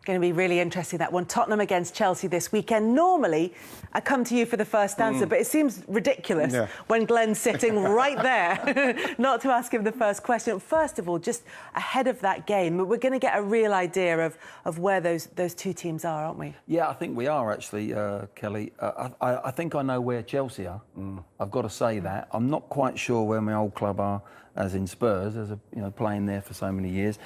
Going to be really interesting, that one. Tottenham against Chelsea this weekend. Normally, I come to you for the first answer, but it seems ridiculous when Glenn's sitting right there not to ask him the first question. First of all, just ahead of that game, we're going to get a real idea of where those two teams are, aren't we? Yeah, I think we are, actually, Kelly. I think I know where Chelsea are. I've got to say that. I'm not quite sure where my old club are, as in Spurs, playing there for so many years.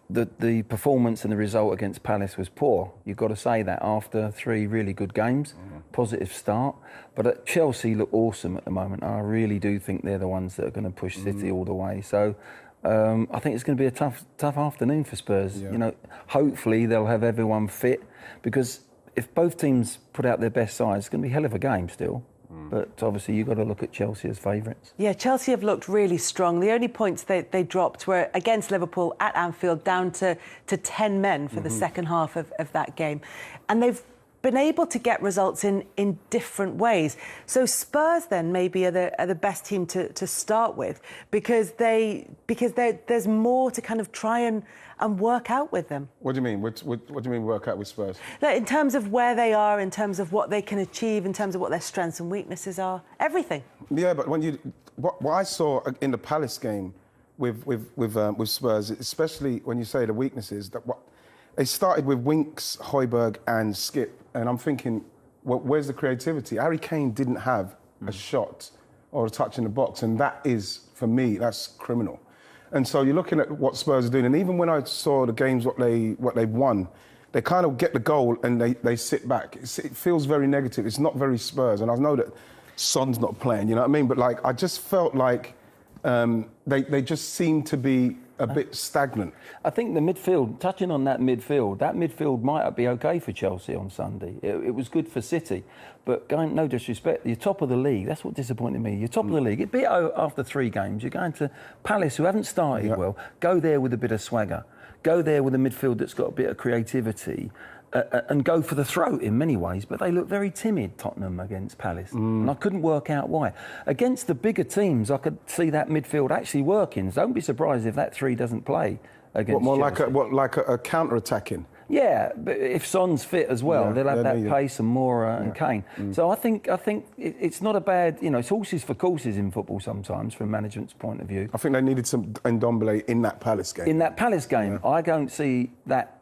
The performance and the result against Palace was poor. You've got to say that after 3 really good games, positive start. But Chelsea look awesome at the moment. I really do think they're the ones that are going to push City all the way. So I think it's going to be a tough afternoon for Spurs. Yeah. Hopefully they'll have everyone fit, because if both teams put out their best sides, it's going to be a hell of a game still. But obviously you've got to look at Chelsea as favourites. Yeah, Chelsea have looked really strong. The only points they dropped were against Liverpool at Anfield, down to 10 men for the second half of that game. And they've been able to get results in different ways. So Spurs then maybe are the best team to start with, because there's more to kind of try and work out with them. What do you mean? What do you mean work out with Spurs? In terms of where they are, in terms of what they can achieve, in terms of what their strengths and weaknesses are, everything. Yeah, but what I saw in the Palace game with Spurs, especially when you say the weaknesses, they started with Winks, Højbjerg and Skip, and I'm thinking, well, where's the creativity? Harry Kane didn't have a shot or a touch in the box, and that is, for me, that's criminal. And so you're looking at what Spurs are doing, and even when I saw the games, what they've won, they kind of get the goal and they sit back. It feels very negative. It's not very Spurs, and I know that Son's not playing, you know what I mean? But I just felt like they just seem to be a bit stagnant. I think the midfield, touching on that midfield might be okay for Chelsea on Sunday. It was good for City, but no disrespect, you're top of the league. That's what disappointed me. You're top of the league. It beat after 3 games. You're going to Palace, who haven't started well. Go there with a bit of swagger. Go there with a midfield that's got a bit of creativity. And go for the throat in many ways, but they look very timid, Tottenham, against Palace. And I couldn't work out why. Against the bigger teams, I could see that midfield actually working. So don't be surprised if that 3 doesn't play against Chelsea. Like a counter-attacking? Yeah, but if Son's fit as well, they'll have that pace and Moura and Kane. So I think it's not a bad, it's horses for courses in football sometimes, from management's point of view. I think they needed some Ndombele in that Palace game. In that Palace game, I don't see that,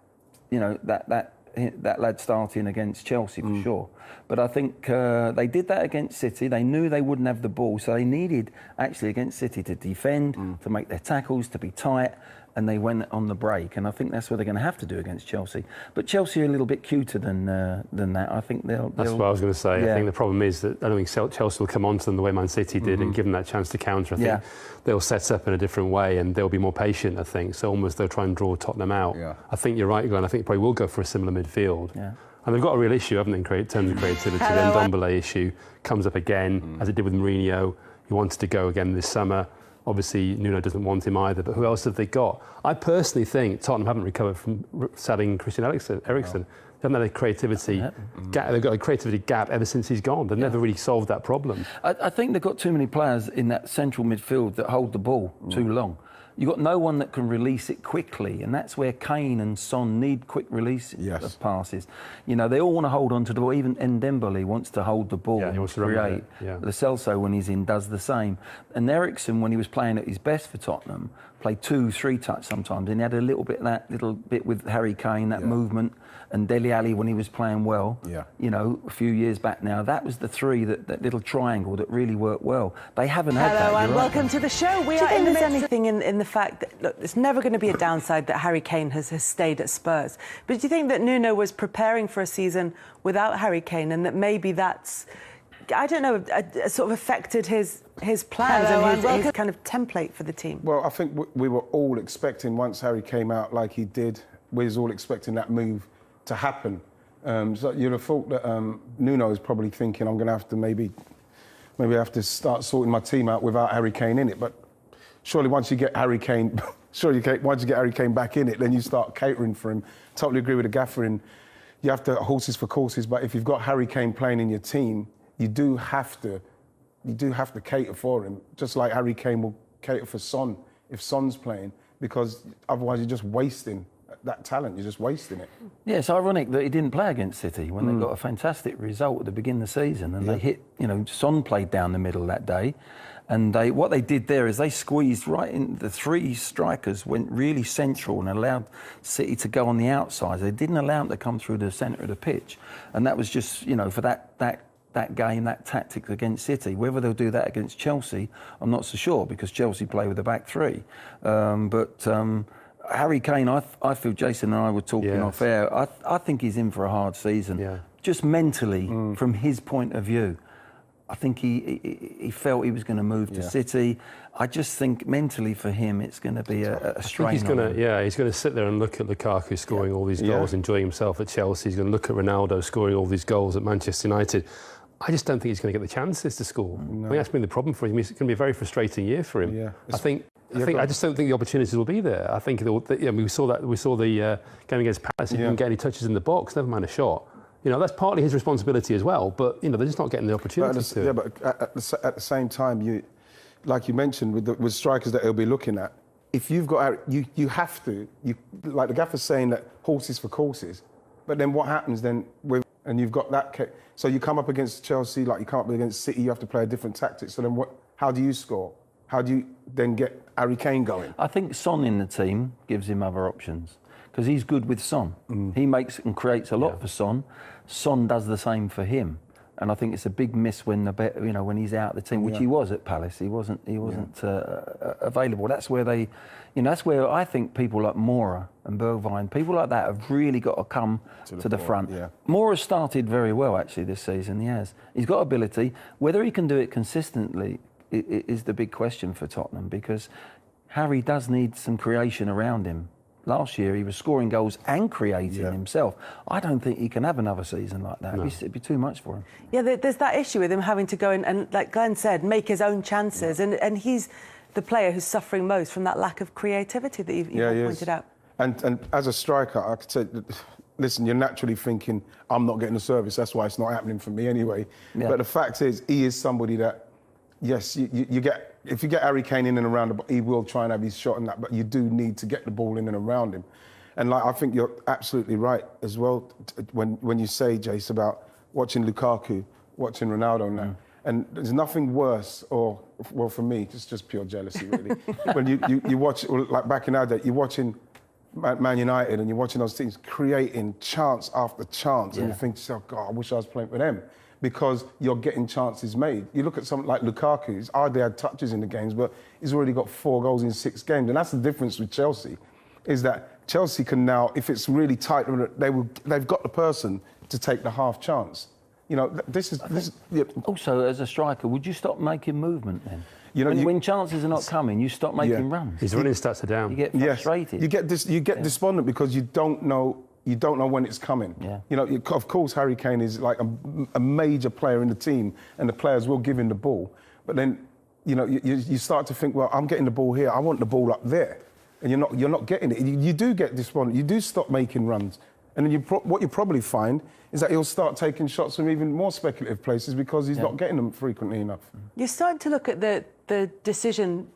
that lad starting against Chelsea for sure. But I think they did that against City. They knew they wouldn't have the ball, so they needed, actually, against City, to defend, to make their tackles, to be tight, and they went on the break. And I think that's what they're going to have to do against Chelsea. But Chelsea are a little bit cuter than that. I think they'll... That's what I was going to say. Yeah. I think the problem is that I don't think Chelsea will come onto them the way Man City did and give them that chance to counter. I think they'll set up in a different way and they'll be more patient, I think. So almost they'll try and draw Tottenham out. Yeah. I think you're right, Glenn. I think they probably will go for a similar midfield. Yeah. And they've got a real issue, haven't they, in terms of creativity. The Ndombele issue comes up again, as it did with Mourinho. He wanted to go again this summer. Obviously, Nuno doesn't want him either, but who else have they got? I personally think Tottenham haven't recovered from selling Christian Eriksen. They haven't had a creativity gap. They've got a creativity gap ever since he's gone. They've never really solved that problem. I think they've got too many players in that central midfield that hold the ball too long. You've got no one that can release it quickly, and that's where Kane and Son need quick releases of passes. They all want to hold on to the ball. Even Ndombele wants to hold the ball and create. Lo Celso, when he's in, does the same. And Eriksen, when he was playing at his best for Tottenham, played 2-3 touch sometimes, and he had a little bit with Harry Kane, that movement, and Dele Alli when he was playing well. A few years back now, that was the 3, that little triangle that really worked well. They haven't had that. Hello and welcome to the show. We are in the anything in the fact that, look, there's never going to be a downside that Harry Kane has stayed at Spurs. But do you think that Nuno was preparing for a season without Harry Kane, and that maybe that's, I don't know, sort of affected his plans and his kind of template for the team? Well, I think we were all expecting, once Harry came out like he did, we was all expecting that move to happen. So you'd have thought that Nuno is probably thinking, I'm going to have to maybe I have to start sorting my team out without Harry Kane in it. But surely once you get Harry Kane, once you get Harry Kane back in it, then you start catering for him. Totally agree with the gaffer in, you have to horses for courses. But if you've got Harry Kane playing in your team, you do have to cater for him, just like Harry Kane will cater for Son if Son's playing, because otherwise you're just wasting that talent. You're just wasting it. Yeah, it's ironic that he didn't play against City when they got a fantastic result at the beginning of the season, and they hit. Son played down the middle that day, and what they did there is they squeezed right in. The three strikers went really central and allowed City to go on the outside. They didn't allow them to come through the centre of the pitch, and that was just for that game, that tactics against City. Whether they'll do that against Chelsea, I'm not so sure, because Chelsea play with the back three. But Harry Kane, I feel Jason and I were talking off air. I think he's in for a hard season. Yeah. Just mentally, from his point of view. I think he felt he was going to move to City. I just think mentally for him it's going to be a strain. He's going to sit there and look at Lukaku scoring all these goals, enjoying himself at Chelsea. He's going to look at Ronaldo scoring all these goals at Manchester United. I just don't think he's going to get the chances to score. No. I think that's been the problem for him. It's going to be a very frustrating year for him. Yeah. I just don't think the opportunities will be there. I think we saw the game against Palace. He didn't get any touches in the box, never mind a shot. That's partly his responsibility as well, but they're just not getting the opportunities to. Yeah, but at the same time, like you mentioned, with strikers that he'll be looking at, if you've got you have to, like the gaffer's saying that horses for courses, but then what happens then and you've got that, so you come up against Chelsea, like you come up against City, you have to play a different tactic. So then how do you score? How do you then get Harry Kane going? I think Son in the team gives him other options, because he's good with Son. He makes and creates a lot for Son. Son does the same for him, and I think it's a big miss when when he's out of the team, which he was at Palace. He wasn't available. That's where that's where I think people like Moura and Bergwijn, people like that, have really got to come to the front. Yeah. Moura started very well actually this season. He's got ability. Whether he can do it consistently is the big question for Tottenham, because Harry does need some creation around him. Last year he was scoring goals and creating himself. I don't think he can have another season like that. No. It'd be too much for him. Yeah, there's that issue with him having to go and like Glenn said, make his own chances, and he's the player who's suffering most from that lack of creativity that you've pointed out. And as a striker, I could say, listen, you're naturally thinking, I'm not getting the service, that's why it's not happening for me anyway. Yeah. But the fact is, he is somebody that, yes, you get. If you get Harry Kane in and around the ball, he will try and have his shot and that, but you do need to get the ball in and around him. And I think you're absolutely right as well when you say, Jace, about watching Lukaku, watching Ronaldo now. And there's nothing worse, for me, it's just pure jealousy, really. When you watch, like back in our day, you're watching Man United and you're watching those teams creating chance after chance, and you think to yourself, God, I wish I was playing for them. Because you're getting chances made. You look at something like Lukaku, he's hardly had touches in the games, but he's already got 4 goals in 6 games. And that's the difference with Chelsea, is that Chelsea can now, if it's really tight, they've got the person to take the half chance. Also, as a striker, would you stop making movement then? When chances are not coming, you stop making runs. His running stats are down. You get frustrated. You get despondent because you don't know when it's coming. Yeah. Of course, Harry Kane is like a major player in the team, and the players will give him the ball. But then, you start to think, well, I'm getting the ball here. I want the ball up there, and you're not getting it. You do get despondent. You do stop making runs, and then what you probably find is that he'll start taking shots from even more speculative places because he's not getting them frequently enough. You're starting to look at the decision,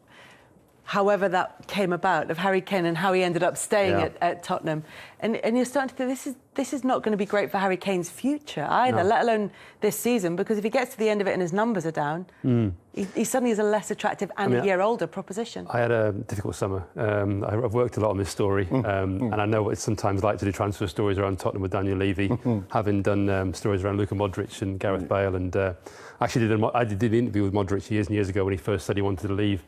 however that came about, of Harry Kane and how he ended up staying at Tottenham. And you're starting to think this is not going to be great for Harry Kane's future either, let alone this season, because if he gets to the end of it and his numbers are down, he suddenly is a less attractive and a year older proposition. I had a difficult summer. I've worked a lot on this story, and I know what it's sometimes like to do transfer stories around Tottenham with Daniel Levy, having done stories around Luka Modric and Gareth Bale. And actually I did an interview with Modric years and years ago when he first said he wanted to leave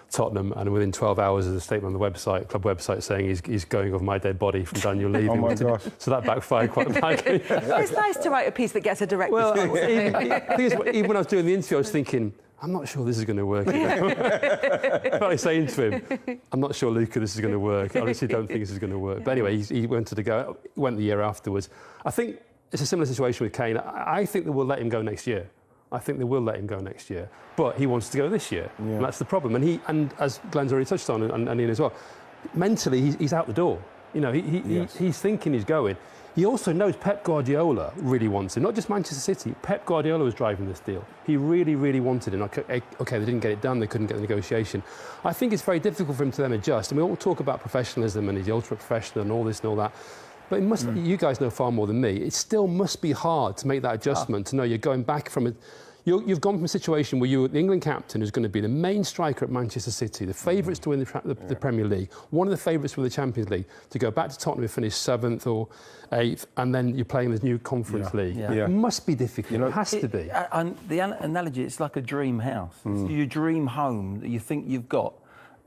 Tottenham, and within 12 hours there's a statement on the website, club website, saying he's going off my dead body from Daniel Levy. Oh my gosh. So that backfired quite badly. It's nice to write a piece that gets a direct response. Even when I was doing the interview, I was thinking, I'm not sure this is going to work. I was saying to him, I'm not sure, Luca, this is going to work. I honestly don't think this is going to work. But anyway, he went the year afterwards. I think it's a similar situation with Kane. I think they will let him go next year. But he wants to go this year, and that's the problem. And as Glenn's already touched on, and Ian as well, mentally he's out the door. You know, he's thinking he's going. He also knows Pep Guardiola really wants him, not just Manchester City. Pep Guardiola was driving this deal. He really, really wanted him. Okay, they didn't get it done. They couldn't get the negotiation. I think it's very difficult for him to then adjust. And we all talk about professionalism and he's the ultra professional and all this and all that. But it must, you guys know far more than me. It still must be hard to make that adjustment, to know you're going back from it. You've gone from a situation where you're the England captain who's going to be the main striker at Manchester City, the favourites to win the Premier League, one of the favourites for the Champions League, to go back to Tottenham and finish 7th or 8th, and then you're playing this new Conference League. It must be difficult. You know, it has to be. The analogy, it's like a dream house. You dream home that you think you've got,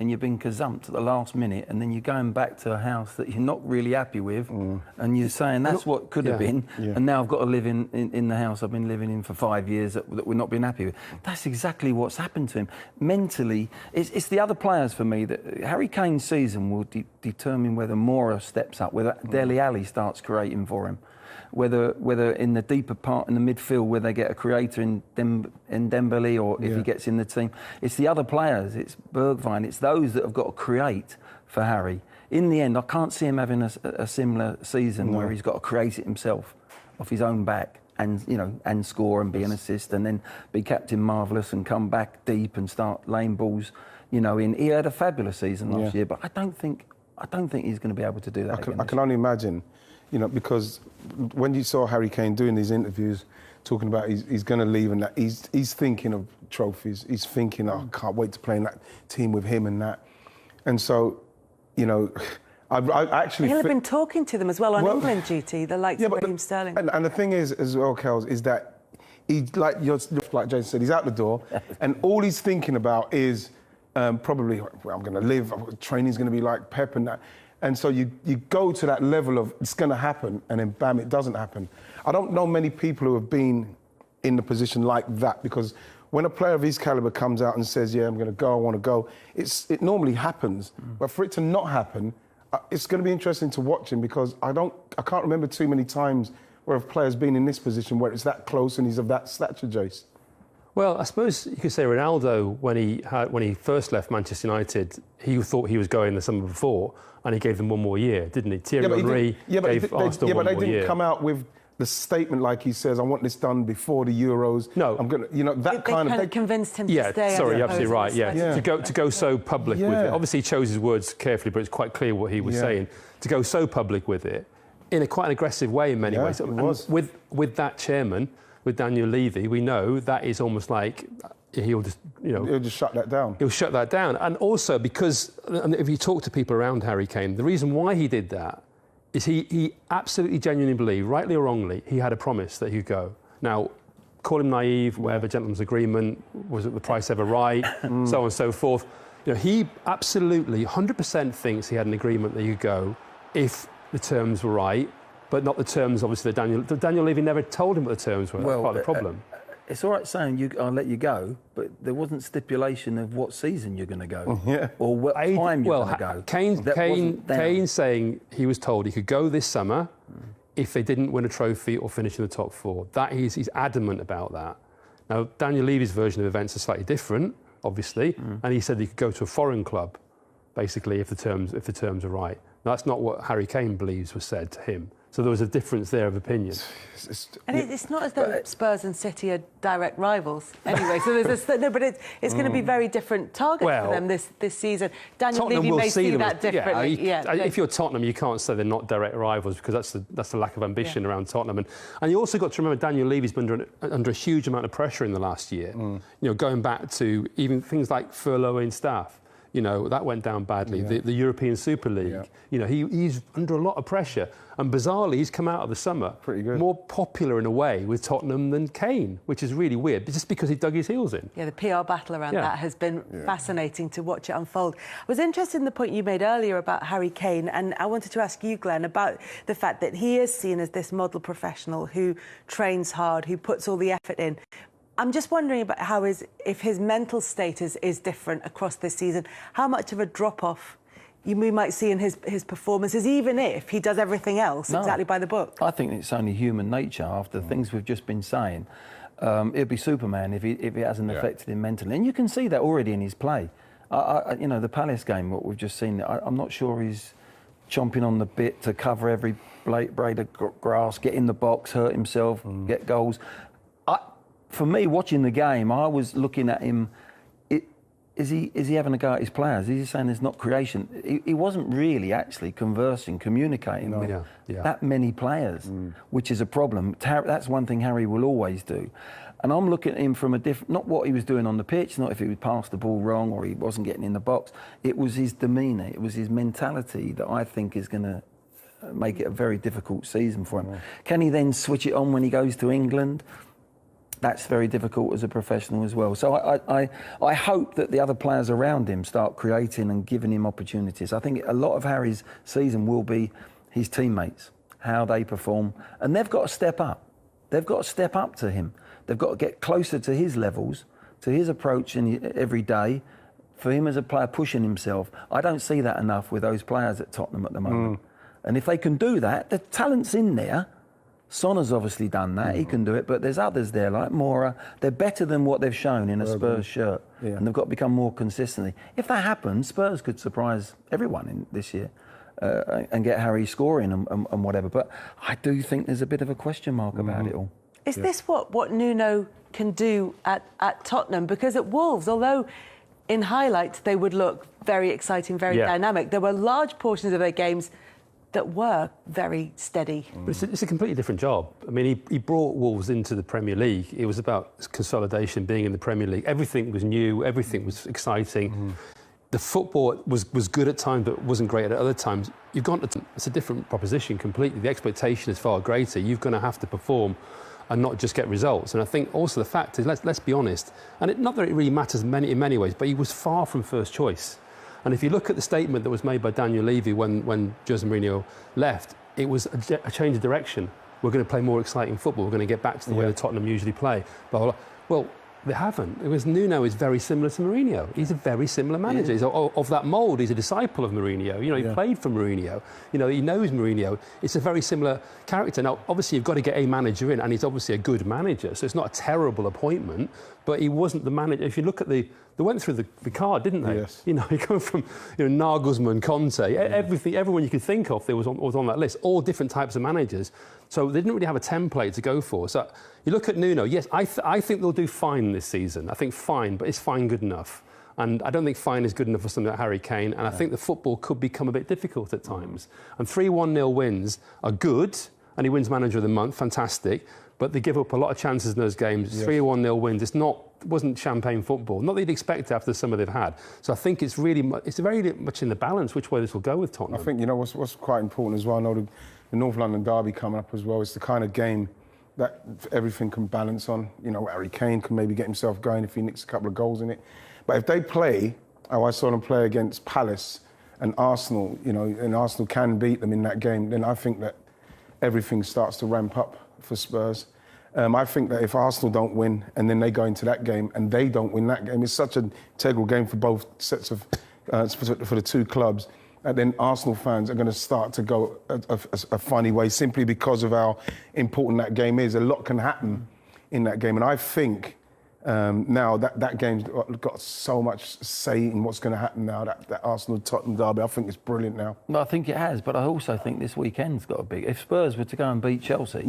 and you've been gazumped at the last minute, and then you're going back to a house that you're not really happy with, and you're saying that's what could have been, and now I've got to live in the house I've been living in for 5 years that we're not being happy with. That's exactly what's happened to him. Mentally, it's the other players for me that Harry Kane's season will determine whether Mora steps up, whether Dele Alli starts creating for him, whether in the deeper part in the midfield where they get a creator in Dembele, or if he gets in the team. It's the other players, it's Bergwijn, it's those that have got to create for Harry. In the end, I can't see him having a similar season where he's got to create it himself off his own back and score and be an assist and then be Captain Marvellous and come back deep and start laying balls, in. He had a fabulous season last year, but I don't think he's going to be able to do that again. I can only imagine. Because when you saw Harry Kane doing these interviews, talking about he's going to leave and that, he's thinking of trophies. He's thinking, I can't wait to play in that team with him and that. And so, I actually... He'll have been talking to them as well on England duty, the likes of Raheem Sterling. And the thing is, as well, Kels, is that like Jason said, he's out the door, and all he's thinking about is probably, I'm going to live, training's going to be like Pep and that. And so you go to that level of it's going to happen, and then bam, it doesn't happen. I don't know many people who have been in the position like that, because when a player of his caliber comes out and says, I'm going to go, I want to go, it normally happens. But for it to not happen, it's going to be interesting to watch him, because I can't remember too many times where a player's been in this position where it's that close and he's of that stature, Jace. Well, I suppose you could say Ronaldo, when he first left Manchester United, he thought he was going the summer before, and he gave them one more year, didn't he? Thierry Henry gave Arsenal one more year. But they didn't come out with the statement like he says, I want this done before the Euros. No. I'm going to, that kind of... convinced him to stay. Sorry, you're absolutely right, To go so public with it. Obviously, he chose his words carefully, but it's quite clear what he was saying. To go so public with it, in quite an aggressive way in many ways. It was. With that chairman, with Daniel Levy, we know that is almost like he'll just, He'll just shut that down. He'll shut that down. And also because, if you talk to people around Harry Kane, the reason why he did that is he absolutely genuinely believed, rightly or wrongly, he had a promise that he'd go. Now, call him naive, whatever, gentleman's agreement, was it the price ever right, so on and so forth. He absolutely, 100% thinks he had an agreement that he'd go if the terms were right, but not the terms, obviously, that Daniel Levy never told him what the terms were. That's part of the problem. It's all right saying I'll let you go, but there wasn't stipulation of what season you're going to go or what time you're going to go. Kane saying he was told he could go this summer if they didn't win a trophy or finish in the top 4. He's adamant about that. Now, Daniel Levy's version of events is slightly different, obviously, and he said he could go to a foreign club, basically, if the terms are right. Now, that's not what Harry Kane believes was said to him. So there was a difference there of opinion. And it's not as though Spurs and City are direct rivals anyway. So there's but it's going to be very different targets for them this season. Daniel Levy may see that differently. If you're Tottenham, you can't say they're not direct rivals, because that's the lack of ambition around Tottenham. And you also got to remember Daniel Levy's been under a huge amount of pressure in the last year. Going back to even things like furloughing staff. That went down badly. The European Super League. He's under a lot of pressure. And bizarrely, he's come out of the summer pretty good, more popular in a way with Tottenham than Kane, which is really weird, just because he dug his heels in. Yeah, the PR battle around that has been fascinating to watch it unfold. I was interested in the point you made earlier about Harry Kane, and I wanted to ask you, Glenn, about the fact that he is seen as this model professional who trains hard, who puts all the effort in. I'm just wondering about if his mental state is different across this season. How much of a drop-off we might see in his performances, even if he does everything else exactly by the book? I think it's only human nature after the things we've just been saying. It'd be Superman if it hasn't affected him mentally. And you can see that already in his play. The Palace game, what we've just seen, I'm not sure he's chomping on the bit to cover every blade of grass, get in the box, hurt himself, get goals. For me, watching the game, I was looking at him. Is he having a go at his players? Is he saying there's not creation? He wasn't really actually communicating with that many players, which is a problem. That's one thing Harry will always do. And I'm looking at him from a different, not what he was doing on the pitch, not if he would pass the ball wrong or he wasn't getting in the box. It was his demeanour, it was his mentality that I think is going to make it a very difficult season for him. Can he then switch it on when he goes to England? That's very difficult as a professional as well. So I hope that the other players around him start creating and giving him opportunities. I think a lot of Harry's season will be his teammates, how they perform, and they've got to step up. They've got to step up to him. They've got to get closer to his levels, to his approach every day, for him as a player pushing himself. I don't see that enough with those players at Tottenham at the moment. And if they can do that, the talent's in there. Son has obviously done that, he can do it, but there's others there like Mora. They're better than what they've shown in a Spurs shirt, and they've got to become more consistently. If that happens, Spurs could surprise everyone this year and get Harry scoring and whatever. But I do think there's a bit of a question mark about it all. Is this what Nuno can do at Tottenham? Because at Wolves, although in highlights they would look very exciting, very dynamic, there were large portions of their games that were very steady. But it's a completely different job. I mean, he brought Wolves into the Premier League. It was about consolidation, being in the Premier League. Everything was new, everything was exciting. The football was good at times, but wasn't great at other times. It's a different proposition completely. The expectation is far greater. You're going to have to perform and not just get results. And I think also the fact is, let's be honest, and not that it really matters in many ways, but he was far from first choice. And if you look at the statement that was made by Daniel Levy when Jose Mourinho left, it was a change of direction. We're going to play more exciting football. We're going to get back to the way that Tottenham usually play. Blah, blah, blah. Well, they haven't. Nuno is very similar to Mourinho. He's a very similar manager. He's of that mould. He's a disciple of Mourinho. You know, he played for Mourinho. You know, he knows Mourinho. It's a very similar character. Now, obviously, you've got to get a manager in, and he's obviously a good manager, so it's not a terrible appointment, but he wasn't the manager. If you look at they went through the card, didn't they? Yes. You know, you go from Nagelsmann, Conte, everyone you could think of was on that list, all different types of managers. So they didn't really have a template to go for. So you look at Nuno, yes, I think they'll do fine this season. I think fine, but is fine good enough? And I don't think fine is good enough for something like Harry Kane, and I think the football could become a bit difficult at times. And 3-1-0 wins are good, and he wins Manager of the Month, fantastic, but they give up a lot of chances in those games. 3-1-0 wins, it wasn't champagne football. Not that you'd expect after some of they've had. So I think it's very much in the balance which way this will go with Tottenham. I think, what's quite important as well, I know the North London derby coming up as well, it's the kind of game that everything can balance on. Harry Kane can maybe get himself going if he nicks a couple of goals in it. But if they play, how I saw them play against Palace and Arsenal, and Arsenal can beat them in that game, then I think that everything starts to ramp up for Spurs. I think that if Arsenal don't win and then they go into that game and they don't win that game, it's such an integral game for both sets of, for the two clubs, and then Arsenal fans are going to start to go a funny way simply because of how important that game is. A lot can happen in that game, and I think now that game's got so much say in what's going to happen now, that Arsenal-Tottenham derby. I think it's brilliant now. Well, I think it has, but I also think this weekend's got a big... If Spurs were to go and beat Chelsea,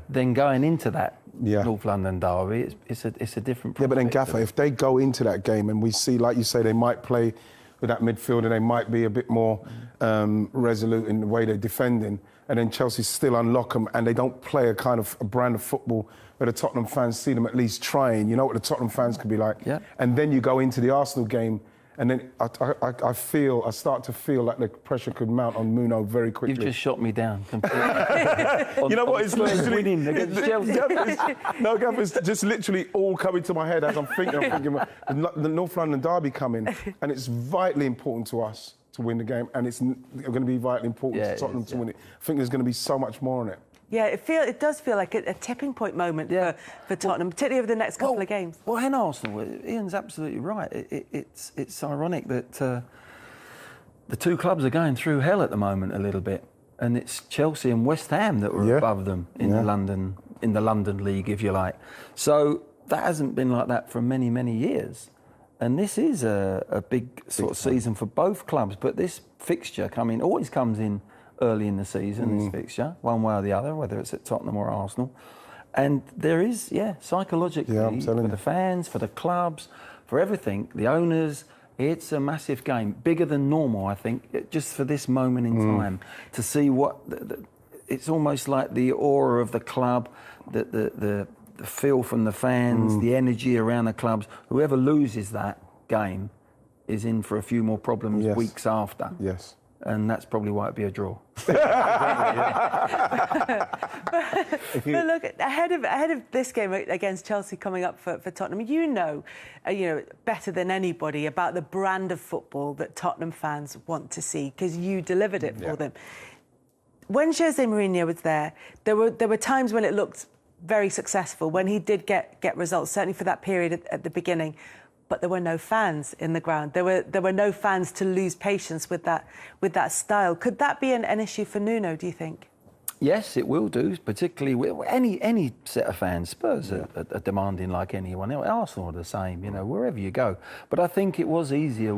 then going into that North London derby, it's a different prospect. Yeah, but then Gaffer, if they go into that game and we see, like you say, they might play with that midfield and they might be a bit more resolute in the way they're defending, and then Chelsea still unlock them and they don't play a brand of football where the Tottenham fans see them at least trying. You know what the Tottenham fans could be like. Yeah. And then you go into the Arsenal game, and then I start to feel like the pressure could mount on Nuno very quickly. You've just shot me down completely. You know what? It's literally winning against Chelsea. Gav, it's just literally all coming to my head as I'm thinking the North London derby coming, and it's vitally important to us to win the game, and it's going to be vitally important to Tottenham to win it. I think there's going to be so much more on it. Yeah, it does feel like a tipping point moment for Tottenham, particularly over the next couple of games. Well, in Arsenal, Ian's absolutely right. It's ironic that the two clubs are going through hell at the moment a little bit, and it's Chelsea and West Ham that were above them in the London League, if you like. So that hasn't been like that for many, many years. And this is a big sort of season for both clubs, but this fixture always comes in early in the season, this fixture, one way or the other, whether it's at Tottenham or Arsenal. And there is, psychologically, for the fans, for the clubs, for everything, the owners, it's a massive game, bigger than normal, I think, just for this moment in time, to see what... it's almost like the aura of the club, the feel from the fans, the energy around the clubs. Whoever loses that game is in for a few more problems weeks after. Yes. And that's probably why it'd be a draw. But look, ahead of this game against Chelsea coming up for Tottenham, you know better than anybody about the brand of football that Tottenham fans want to see, because you delivered it for them. When Jose Mourinho was there were times when it looked very successful, when he did get results, certainly for that period at the beginning. But there were no fans in the ground. There were no fans to lose patience with that style. Could that be an issue for Nuno, do you think? Yes, it will do, particularly with any set of fans. Spurs are demanding like anyone else. Arsenal are the same, wherever you go. But I think it was easier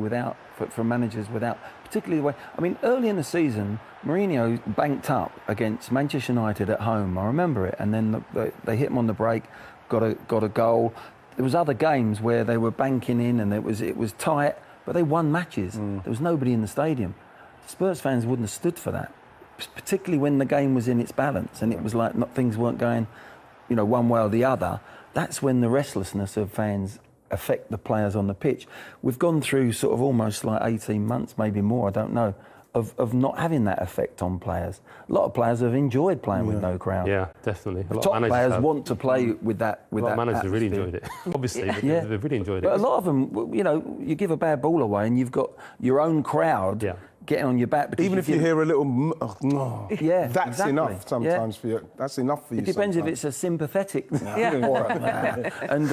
for managers without, particularly the way... I mean, early in the season, Mourinho banked up against Manchester United at home. I remember it. And then they hit him on the break, got a goal. There was other games where they were banking in and it was tight, but they won matches. There was nobody in the stadium. Spurs fans wouldn't have stood for that, particularly when the game was in its balance and it was like things weren't going, one way or the other. That's when the restlessness of fans affect the players on the pitch. We've gone through sort of almost like 18 months, maybe more, I don't know, of not having that effect on players. A lot of players have enjoyed playing with no crowd. Yeah, definitely. The top players want to play with that. A lot of managers really enjoyed it. Obviously, they've really enjoyed it. But a lot of them, you give a bad ball away and you've got your own crowd getting on your back. Even if you hear a little, that's exactly. enough sometimes for you. That's enough for you. It depends if it's a sympathetic. And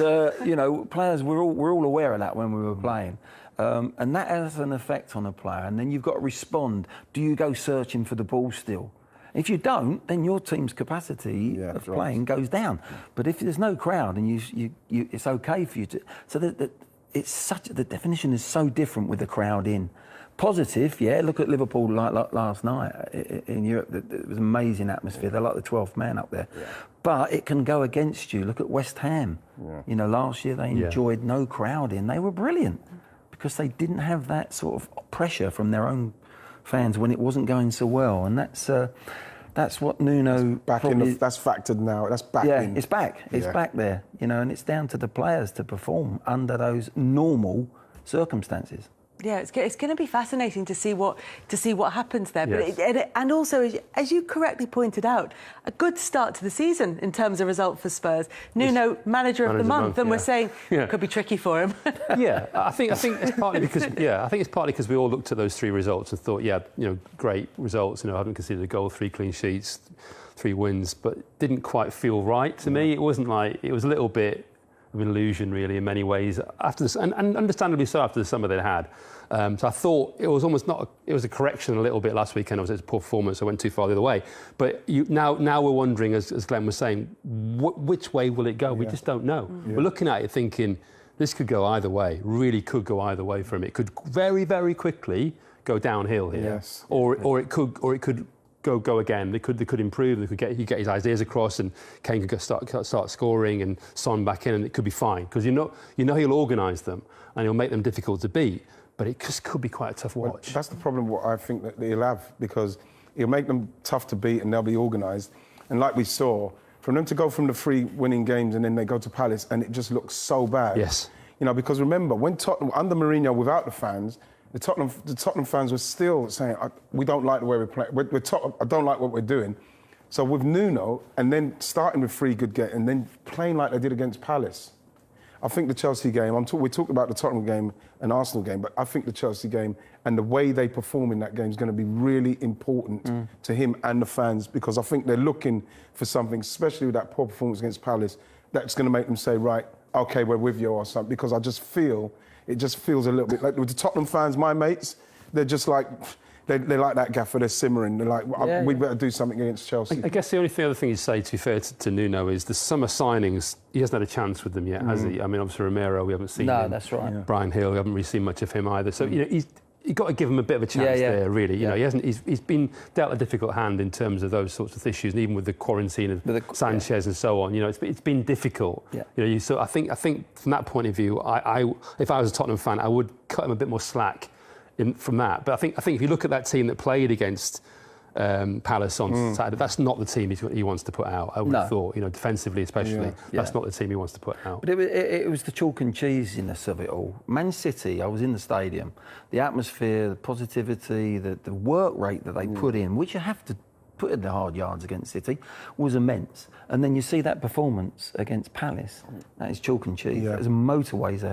players, we're all aware of that when we were playing. And that has an effect on a player. And then you've got to respond. Do you go searching for the ball still? If you don't, then your team's capacity of playing goes down. But if there's no crowd and you it's okay for you to... So that the definition is so different with the crowd in. Positive, look at Liverpool like last night in Europe. It was an amazing atmosphere. They're like the 12th man up there. Yeah. But it can go against you. Look at West Ham. Yeah. Last year they enjoyed no crowd in. They were brilliant, because they didn't have that sort of pressure from their own fans when it wasn't going so well. And that's what Nuno... That's factored now. That's back in. It's back. It's back there. And it's down to the players to perform under those normal circumstances. Yeah, it's going to be fascinating to see what happens there. Yes. But and also, as you correctly pointed out, a good start to the season in terms of result for Spurs. Nuno, manager of the month, and we're saying it could be tricky for him. I think it's partly because we all looked at those three results and thought, great results. Haven't conceded a goal, 3 clean sheets, 3 wins, but didn't quite feel right to me. It wasn't like it was a little bit of an illusion, really, in many ways, after this, and understandably so after the summer they'd had. So I thought it was almost it was a correction a little bit last weekend. It was a poor performance, so I went too far the other way. But now we're wondering, as Glenn was saying, which way will it go? We just don't know. We're looking at it thinking, this could go either way, really could go either way for him. It could very, very quickly go downhill here. Yes. Or it could go again. They could improve. He could get his ideas across, and Kane could start scoring, and Son back in, and it could be fine, because he'll organise them and he'll make them difficult to beat. But it just could be quite a tough watch. Well, that's the problem. What I think that he'll have, because he'll make them tough to beat and they'll be organised. And like we saw, from them to go from the 3 winning games and then they go to Palace and it just looks so bad. Yes. Because remember, when Tottenham under Mourinho without the fans, the Tottenham fans were still saying, we don't like the way we play. I don't like what we're doing. So with Nuno, and then starting with 3 good games, and then playing like they did against Palace, I think the Chelsea game, we talked about the Tottenham game and Arsenal game, but I think the Chelsea game and the way they perform in that game is going to be really important to him and the fans, because I think they're looking for something, especially with that poor performance against Palace, that's going to make them say, right, OK, we're with you or something, because it just feels a little bit like with the Tottenham fans, my mates, they're just like... They like that gaffer, they're simmering. They're like, we better do something against Chelsea. I guess the only other thing you'd say, to be fair to Nuno, is the summer signings, he hasn't had a chance with them yet, has he? I mean, obviously Romero, we haven't seen him. That's right. Brian Hill, we haven't really seen much of him either. So, you've got to give him a bit of a chance there, really. You know, he's been dealt a difficult hand in terms of those sorts of issues, and even with the quarantine of Sanchez and so on. You know, it's been difficult. Yeah. You know, so I think from that point of view, if I was a Tottenham fan, I would cut him a bit more slack from that. But I think if you look at that team that played against Palace on Saturday, that's not the team he wants to put out. I would have thought, you know, defensively especially, that's not the team he wants to put out. But it was the chalk and cheesiness of it all. Man City, I was in the stadium, the atmosphere, the positivity, the work rate that they put in, which you have to put in the hard yards against City, was immense. And then you see that performance against Palace. That is chalk and cheese. Yeah. There's motorways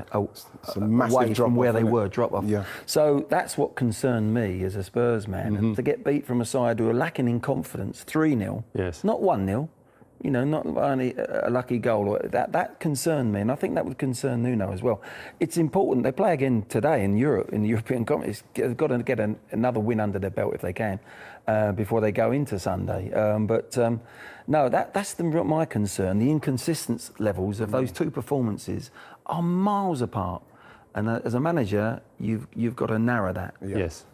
away from where they were, drop off. Yeah. So that's what concerned me as a Spurs man. And to get beat from a side who are lacking in confidence, 3-0, not 1-0, you know, not only a lucky goal. That concerned me, and I think that would concern Nuno as well. It's important. They play again today in Europe, in the European competition. They've got to get another win under their belt if they can, before they go into Sunday. No, that's my concern. The inconsistent levels of those two performances are miles apart. And as a manager, you've got to narrow that. Yes.